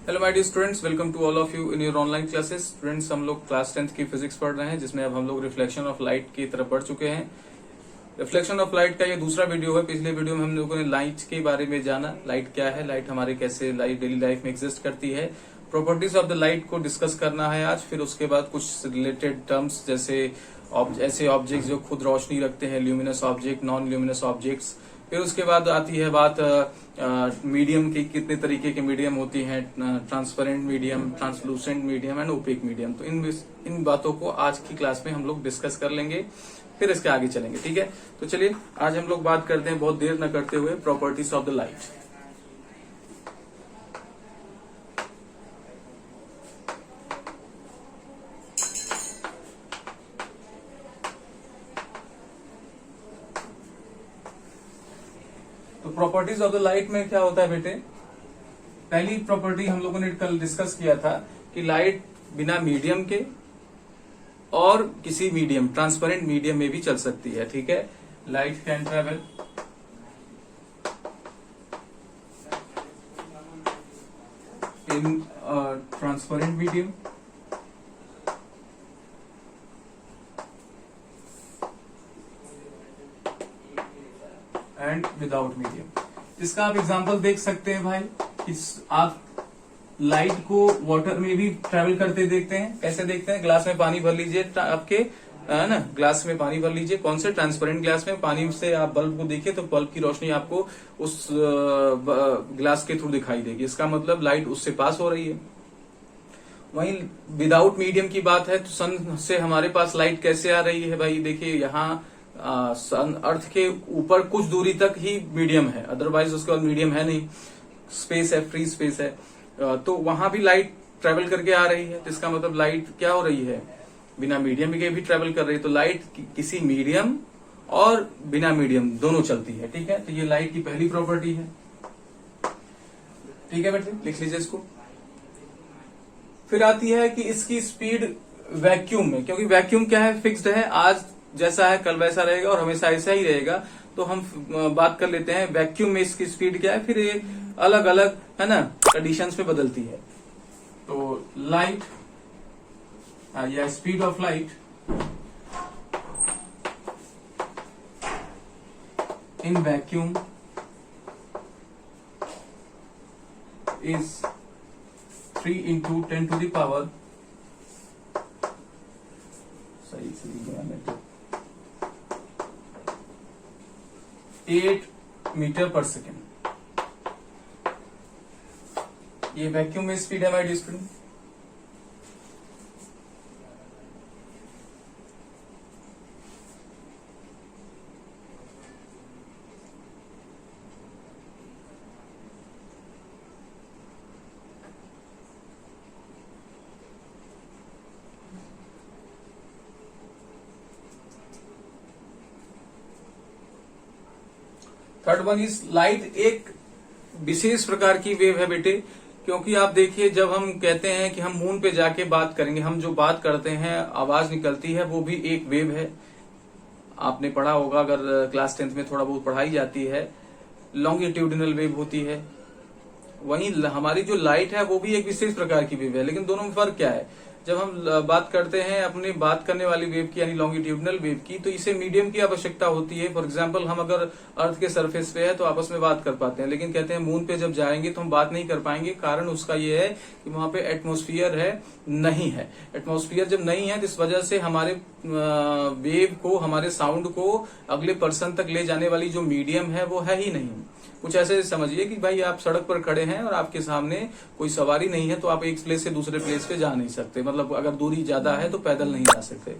Hello my dear students, welcome to all of you in your online classes. Students, हम लोग class 10th की physics पढ़ रहे हैं, जिसमें अब हम लोग रिफ्लेक्शन ऑफ लाइट की तरफ बढ़ चुके हैं। रिफ्लेक्शन ऑफ लाइट का ये दूसरा वीडियो है। पिछले वीडियो में हम लोगों ने लाइट के बारे में जाना, लाइट क्या है, लाइट हमारे कैसे लाइट डेली लाइफ में एग्जिस्ट करती है, प्रॉपर्टीज ऑफ द लाइट को डिस्कस करना है आज। फिर उसके बाद कुछ रिलेटेड टर्म्स जैसे ऐसे ऑब्जेक्ट्स जो खुद रोशनी रखते हैं, luminous object, non luminous objects. फिर उसके बाद आती है बात मीडियम की, कितने तरीके के मीडियम होती हैं, transparent medium, translucent medium and opaque medium. तो इन बातों को आज की क्लास में हम लोग डिस्कस कर लेंगे, फिर इसके आगे चलेंगे। ठीक है, तो चलिए आज हम लोग बात करते हैं बहुत देर न करते हुए प्रॉपर्टीज ऑफ द लाइट। तो प्रॉपर्टीज ऑफ द लाइट में क्या होता है बेटे, पहली प्रॉपर्टी हम लोगों ने कल डिस्कस किया था कि लाइट बिना मीडियम के और किसी मीडियम, ट्रांसपेरेंट मीडियम में भी चल सकती है। ठीक है, light can travel in transparent medium and without medium. इसका आप एग्जांपल देख सकते हैं भाई, आप लाइट को वाटर में भी ट्रेवल करते देखते हैं। कैसे देखते हैं, ग्लास में पानी भर लीजिए, आपके है ना, ग्लास में पानी भर लीजिए, कौन से ट्रांसपेरेंट ग्लास में, पानी से आप बल्ब को देखिए तो बल्ब की रोशनी आपको उस ग्लास के थ्रू दिखाई देगी। इसका मतलब लाइट उससे पास हो रही है। वहीं विदाउट मीडियम की बात है तो सन से हमारे पास लाइट कैसे आ रही है भाई, देखिए यहाँ सन अर्थ के ऊपर कुछ दूरी तक ही मीडियम है, अदरवाइज उसके बाद मीडियम है नहीं, स्पेस है, फ्री स्पेस है। तो वहां भी लाइट ट्रेवल करके आ रही है, तो इसका मतलब लाइट क्या हो रही है, बिना मीडियम के भी ट्रेवल कर रही है। तो लाइट किसी मीडियम और बिना मीडियम दोनों चलती है। ठीक है, तो ये लाइट की पहली प्रॉपर्टी है। ठीक है बेटे, लिख लीजिए इसको। फिर आती है कि इसकी स्पीड वैक्यूम में, क्योंकि वैक्यूम क्या है, फिक्स्ड है, आज जैसा है कल वैसा रहेगा और हमेशा ऐसा ही रहेगा। तो हम बात कर लेते हैं वैक्यूम में इसकी स्पीड क्या है, फिर ये अलग अलग है ना कंडीशंस में बदलती है। तो लाइट या speed of light in vacuum is 3 into 10 to the power, सही गया मैं तो, 8 मीटर पर सेकेंड। ये वैक्यूम में स्पीड है my dear student. Third one is light एक विशेष प्रकार की वेव है बेटे, क्योंकि आप देखिए जब हम कहते हैं कि हम मून पे जाके बात करेंगे, हम जो बात करते हैं आवाज निकलती है, वो भी एक वेव है। आपने पढ़ा होगा, अगर क्लास 10th में थोड़ा बहुत पढ़ाई जाती है, लॉन्गिट्यूडिनल वेव होती है। वहीं हमारी जो लाइट है वो भी एक विशेष प्रकार की वेव है, लेकिन दोनों में फर्क क्या है, जब हम बात करते हैं अपनी बात करने वाली वेव की यानी लॉन्गिट्यूडिनल वेव की, तो इसे मीडियम की आवश्यकता होती है। फॉर एग्जांपल हम अगर अर्थ के सरफेस पे है तो आपस में बात कर पाते हैं, लेकिन कहते हैं मून पे जब जाएंगे तो हम बात नहीं कर पाएंगे। कारण उसका ये है कि वहां पे एटमॉस्फेयर है नहीं है। एटमॉस्फेयर जब नहीं है तो इस वजह से हमारे वेव को, हमारे साउंड को अगले पर्सन तक ले जाने वाली जो मीडियम है वो है ही नहीं। कुछ ऐसे समझिए कि भाई आप सड़क पर खड़े हैं और आपके सामने कोई सवारी नहीं है, तो आप एक प्लेस से दूसरे प्लेस पे जा नहीं सकते, मतलब अगर दूरी ज्यादा है तो पैदल नहीं जा सकते।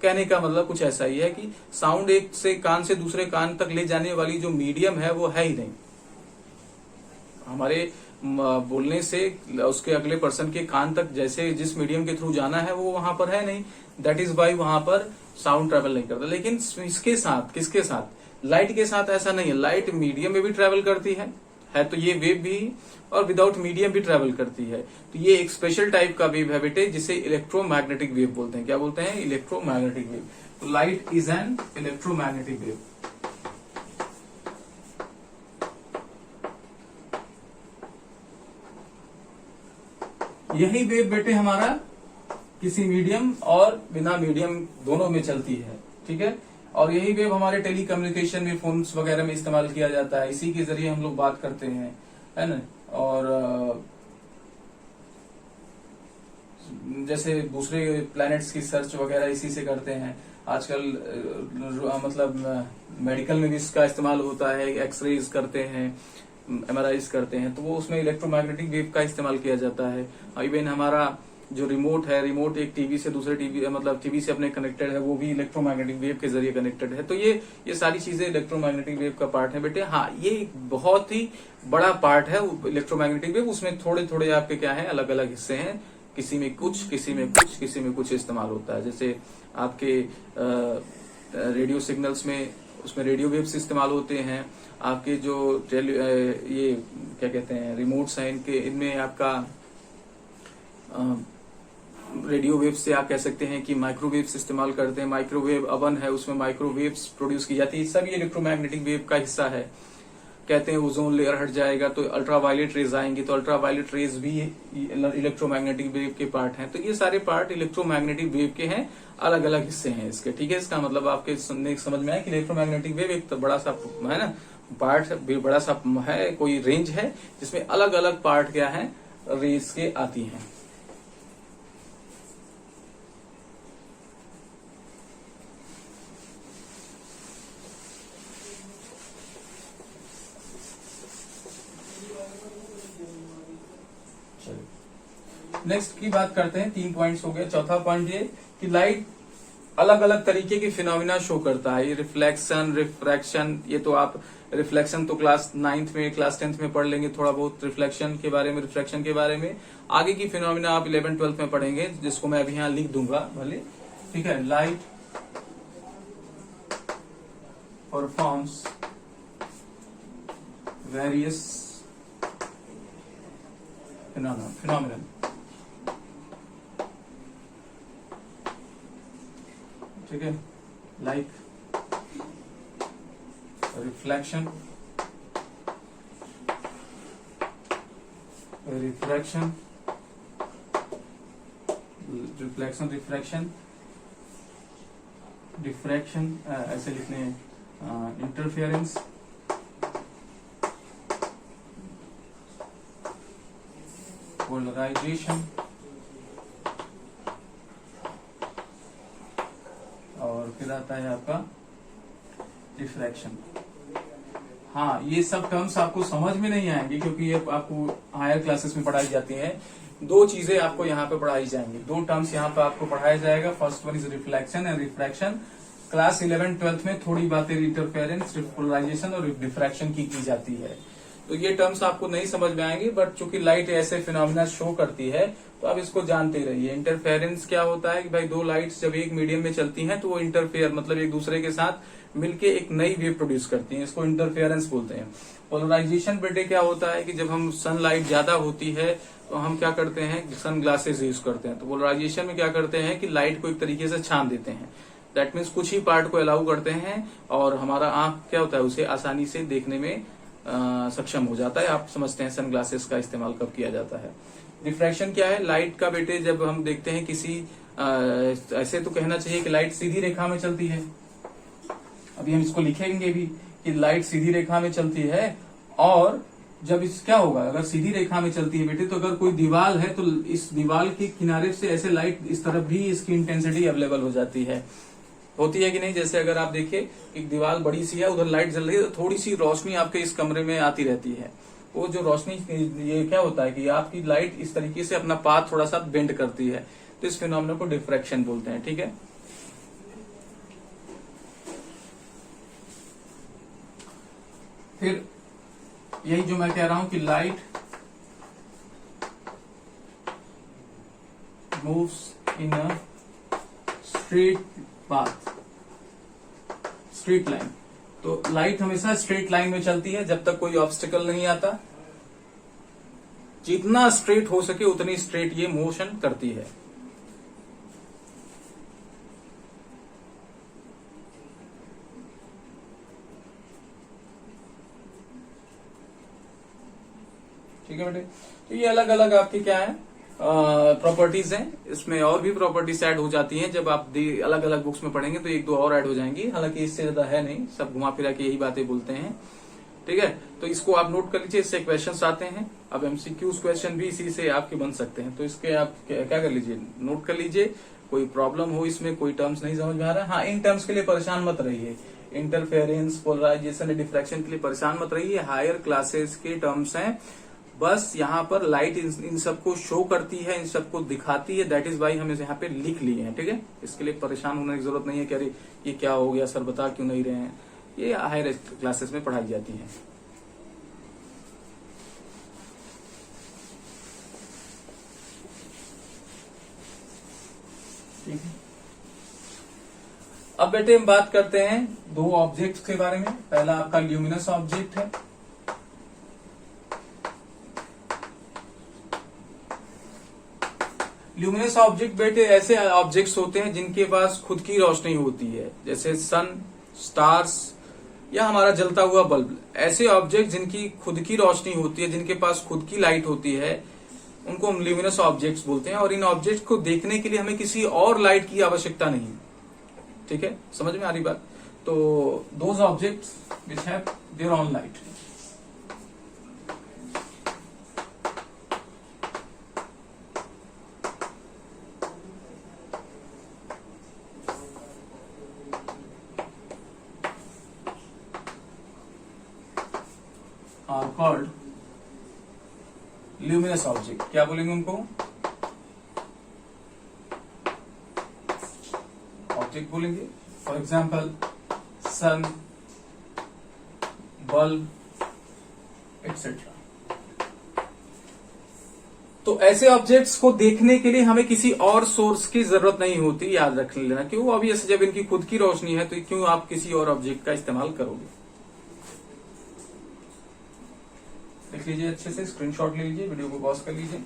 कहने का मतलब कुछ ऐसा ही है कि साउंड एक से कान से दूसरे कान तक ले जाने वाली जो मीडियम है वो है ही नहीं। हमारे बोलने से उसके अगले पर्सन के कान तक जैसे जिस मीडियम के थ्रू जाना है वो वहां पर है नहीं। दैट इज वाई वहां पर साउंड ट्रेवल नहीं करता। लेकिन इसके साथ, किसके साथ, लाइट के साथ ऐसा नहीं है। लाइट मीडियम में भी ट्रेवल करती है तो ये वेव भी, और विदाउट मीडियम भी ट्रेवल करती है। तो ये एक स्पेशल टाइप का वेव है बेटे, जिसे इलेक्ट्रोमैग्नेटिक वेव बोलते हैं। क्या बोलते हैं, इलेक्ट्रोमैग्नेटिक वेव। तो light is an electromagnetic wave. यही वेव बेटे हमारा किसी मीडियम और बिना मीडियम दोनों में चलती है, ठीक है। और यही वेव हमारे टेली कम्युनिकेशन में, फोन्स वगैरह में इस्तेमाल किया जाता है, इसी के जरिए हम लोग बात करते हैं, है ना। और जैसे दूसरे प्लैनेट्स की सर्च वगैरह इसी से करते हैं आजकल। मतलब मेडिकल में भी इसका इस्तेमाल होता है, एक्सरेज करते हैं, एमआरआईज करते हैं, तो वो उसमें इलेक्ट्रोमैग्नेटिक वेव का इस्तेमाल किया जाता है। इवन हमारा जो रिमोट है, रिमोट एक टीवी से दूसरे टीवी, मतलब टीवी से अपने कनेक्टेड है, वो भी इलेक्ट्रोमैग्नेटिक वेव के जरिए कनेक्टेड है। तो ये सारी चीजें इलेक्ट्रोमैग्नेटिक वेव का पार्ट है बेटे। हाँ, ये एक बहुत ही बड़ा पार्ट है इलेक्ट्रोमैग्नेटिक वेव। उसमें थोड़े थोड़े आपके क्या है, अलग अलग हिस्से हैं, किसी में कुछ, किसी में कुछ, किसी में कुछ इस्तेमाल होता है। जैसे आपके रेडियो सिग्नल्स में, उसमें रेडियो वेव्स इस्तेमाल होते हैं। आपके जो ये क्या कहते हैं, रिमोट्स हैं, इनमें आपका रेडियो वेव से आप कह सकते हैं कि माइक्रोवेव्स इस्तेमाल करते हैं। माइक्रोवेव अवन है, उसमें माइक्रोवेव्स प्रोड्यूस की जाती है, सब ये इलेक्ट्रोमैग्नेटिक वेव का हिस्सा है। कहते हैं ओजोन लेयर हट जाएगा तो अल्ट्रावायलेट रेज आएंगी, तो अल्ट्रावायलेट रेज भी इलेक्ट्रोमैग्नेटिक वेव के पार्ट हैं। तो ये सारे पार्ट इलेक्ट्रोमैग्नेटिक वेव के हैं, अलग अलग हिस्से हैं इसके, ठीक है। इसका मतलब आपके समझ में आया कि इलेक्ट्रोमैग्नेटिक वेव एक तो बड़ा सा है ना पार्ट, बड़ा सा है, कोई रेंज है जिसमें अलग अलग पार्ट क्या है, रेज के आती हैं। नेक्स्ट की बात करते हैं, 3 पॉइंट्स हो गए। चौथा पॉइंट ये कि लाइट अलग अलग तरीके के फिनोमिना शो करता है। ये रिफ्लेक्शन, रिफ्रैक्शन, ये तो आप रिफ्लेक्शन तो क्लास 9th में, क्लास 10th में पढ़ लेंगे थोड़ा बहुत रिफ्लेक्शन के बारे में, रिफ्रैक्शन के बारे में। आगे की फिनोमिना आप 11th 12th में पढ़ेंगे, जिसको मैं अभी यहाँ लिख दूंगा भले, ठीक है। लाइट परफॉर्म्स वेरियस फिनोमिनन, ठीक है, like reflection, refraction, reflection, refraction, diffraction, ऐसे लिखने हैं, इंटरफेरेंस, पोलराइजेशन, और फिर आता है आपका डिफ्रैक्शन। हाँ, ये सब टर्म्स आपको समझ में नहीं आएंगे क्योंकि ये आपको हायर क्लासेस में पढ़ाई जाती हैं। दो चीजें आपको यहाँ पे पढ़ाई जाएंगी, दो टर्म्स यहाँ पे आपको पढ़ाया जाएगा। First one is reflection and refraction. Class 11th 12th में थोड़ी बातें इंटरफेरेंस, पोलराइजेशन और डिफ्रैक्शन की जाती है। तो ये टर्म्स आपको नहीं समझ में आएंगे, बट चूंकि लाइट ऐसे फिनोमिना शो करती है तो आप इसको जानते ही रहिए। इंटरफेरेंस क्या होता है कि भाई दो लाइट्स जब एक मीडियम में चलती हैं तो वो इंटरफेयर, मतलब एक दूसरे के साथ मिलके एक नई वेव प्रोड्यूस करती हैं, इसको इंटरफेरेंस बोलते हैं। पोलराइजेशन बेटे क्या होता है कि जब हम सनलाइट ज्यादा होती है तो हम क्या करते हैं, सन ग्लासेस यूज करते हैं। तो पोलराइजेशन में क्या करते हैं कि लाइट को एक तरीके से छान देते हैं। दैट मीन्स कुछ ही पार्ट को अलाउ करते हैं और हमारा आंख क्या होता है, उसे आसानी से देखने में सक्षम हो जाता है। आप समझते हैं सन ग्लासेस का इस्तेमाल कब किया जाता है। रिफ्रैक्शन क्या है, लाइट का बेटे जब हम देखते हैं किसी ऐसे तो कहना चाहिए कि लाइट सीधी रेखा में चलती है। अभी हम इसको लिखेंगे भी कि लाइट सीधी रेखा में चलती है, और जब इस क्या होगा, अगर सीधी रेखा में चलती है बेटे तो अगर कोई दीवार है तो इस दीवार के किनारे से ऐसे लाइट इस तरफ भी इसकी इंटेंसिटी अवेलेबल हो जाती है। होती है कि नहीं। जैसे अगर आप देखिए एक दीवार बड़ी सी है, उधर लाइट जल रही है तो थोड़ी सी रोशनी आपके इस कमरे में आती रहती है। वो जो रोशनी, ये क्या होता है कि आपकी लाइट इस तरीके से अपना पाथ थोड़ा सा बेंड करती है, तो इस फिनोमेना को डिफ्रैक्शन बोलते हैं, ठीक है। फिर यही जो मैं कह रहा हूं कि light moves in a straight path, straight line. तो लाइट हमेशा स्ट्रेट लाइन में चलती है जब तक कोई ऑब्स्टिकल नहीं आता। जितना स्ट्रेट हो सके उतनी स्ट्रेट ये मोशन करती है। ठीक है बेटे। तो ये अलग अलग आपके क्या है, प्रॉपर्टीज हैं। इसमें और भी प्रॉपर्टीज ऐड हो जाती हैं, जब आप अलग अलग बुक्स में पढ़ेंगे तो एक दो और ऐड हो जाएंगी, हालांकि इससे ज्यादा है नहीं, सब घुमा फिरा के यही बातें बोलते हैं। ठीक है, तो इसको आप नोट कर लीजिए, इससे क्वेश्चन आते हैं। अब एमसीक्यूज क्वेश्चन भी इसी से आपके बन सकते हैं, तो इसके आप क्या कर लीजिए, नोट कर लीजिए। कोई प्रॉब्लम हो इसमें, कोई टर्म्स नहीं समझ में आ रहा है, हाँ इन टर्म्स के लिए परेशान मत रहिए, इंटरफेरेंस, पोलराइजेशन, डिफ्रैक्शन के लिए परेशान मत रहिए, हायर क्लासेस के टर्म्स हैं। बस यहाँ पर लाइट इन सबको शो करती है, इन सबको दिखाती है, दैट इज वाई हम इसे यहाँ पे लिख लिए हैं। ठीक है, इसके लिए परेशान होने की जरूरत नहीं है कि अरे ये क्या हो गया सर, बता क्यों नहीं रहे हैं, ये हायर क्लासेस में पढ़ाई जाती है। ठीक है, अब बेटे हम बात करते हैं दो ऑब्जेक्ट्स के बारे में। पहला आपका ल्यूमिनस ऑब्जेक्ट है। ल्यूमिनस ऑब्जेक्ट बेटे ऐसे ऑब्जेक्ट्स होते हैं जिनके पास खुद की रोशनी होती है, जैसे सन, स्टार्स या हमारा जलता हुआ बल्ब। ऐसे ऑब्जेक्ट जिनकी खुद की रोशनी होती है, जिनके पास खुद की लाइट होती है, उनको हम ल्यूमिनस ऑब्जेक्ट्स बोलते हैं। और इन ऑब्जेक्ट को देखने के लिए हमें किसी और लाइट की आवश्यकता नहीं। ठीक है, समझ में आ रही बात? तो those objects which have their own light. Are called luminous object. क्या बोलेंगे उनको? ऑब्जेक्ट बोलेंगे। For example sun, bulb etcetera. तो ऐसे ऑब्जेक्ट्स को देखने के लिए हमें किसी और सोर्स की जरूरत नहीं होती, याद रख लेना। क्यों? ऑब्वियस, जब इनकी खुद की रोशनी है तो क्यों आप किसी और ऑब्जेक्ट का इस्तेमाल करोगे। देख लीजिए अच्छे से, स्क्रीनशॉट ले लीजिए, वीडियो को पॉज कर लीजिए।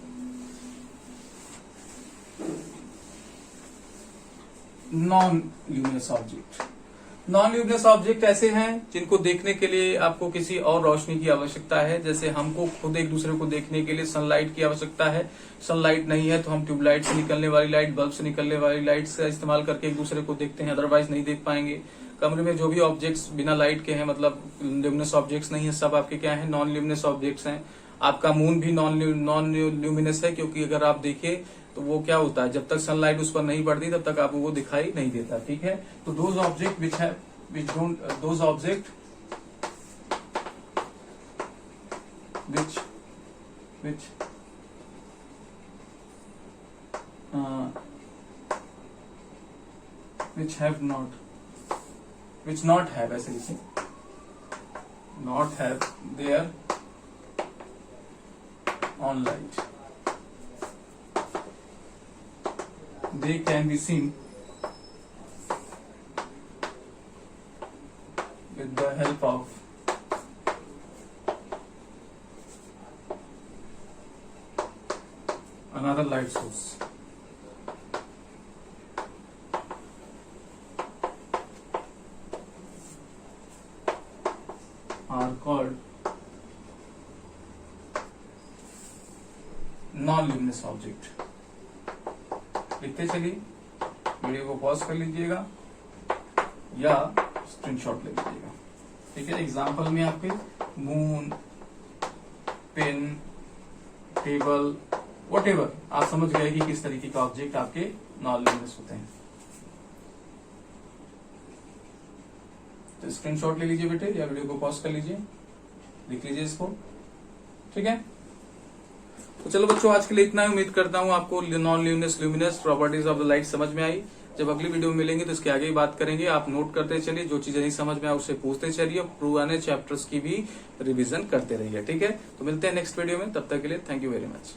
Non luminous object. Non luminous object ऐसे हैं जिनको देखने के लिए आपको किसी और रोशनी की आवश्यकता है। जैसे हमको खुद एक दूसरे को देखने के लिए सनलाइट की आवश्यकता है। सनलाइट नहीं है तो हम ट्यूबलाइट से निकलने वाली लाइट, बल्ब से निकलने वाली लाइट का इस्तेमाल करके एक दूसरे को देखते हैं, अदरवाइज नहीं देख पाएंगे। कमरे में जो भी ऑब्जेक्ट्स बिना लाइट के हैं, मतलब ल्यूमिनस ऑब्जेक्ट्स नहीं है, सब आपके क्या है, नॉन ल्यूमिनस ऑब्जेक्ट्स हैं। आपका मून भी नॉन ल्यूमिनस है, क्योंकि अगर आप देखें तो वो क्या होता है, जब तक सनलाइट उस पर नहीं पड़ती तब तक आपको वो दिखाई नहीं देता। ठीक है, तो दोज ऑब्जेक्ट विच है those object which not have, ऐसे लिखें, not have their own light, they can be seen with the help of another light source. Are called non-luminous object. लिखते चलिए, वीडियो को पॉज कर लीजिएगा या स्क्रीनशॉट ले लीजिएगा। ठीक है, एग्जाम्पल में आपके मून, पेन, टेबल, व्हाटएवर, आप समझ गए कि किस तरीके का ऑब्जेक्ट आपके नॉन ल्यूमिनस होते हैं। तो स्क्रीनशॉट ले लीजिए बेटे, या वीडियो को पॉज कर लीजिए, लिख लीजिए इसको। ठीक है, तो चलो बच्चों, आज के लिए इतना ही। उम्मीद करता हूं आपको non luminous, luminous properties of the light समझ में आई। जब अगली वीडियो में मिलेंगे तो इसके आगे ही बात करेंगे। आप नोट करते चलिए, जो चीजें नहीं समझ में आए उससे पूछते चलिए, पुराने चैप्टर्स की भी रिवीजन करते रहिए। ठीक है, तो मिलते हैं नेक्स्ट वीडियो में, तब तक के लिए थैंक यू वेरी मच।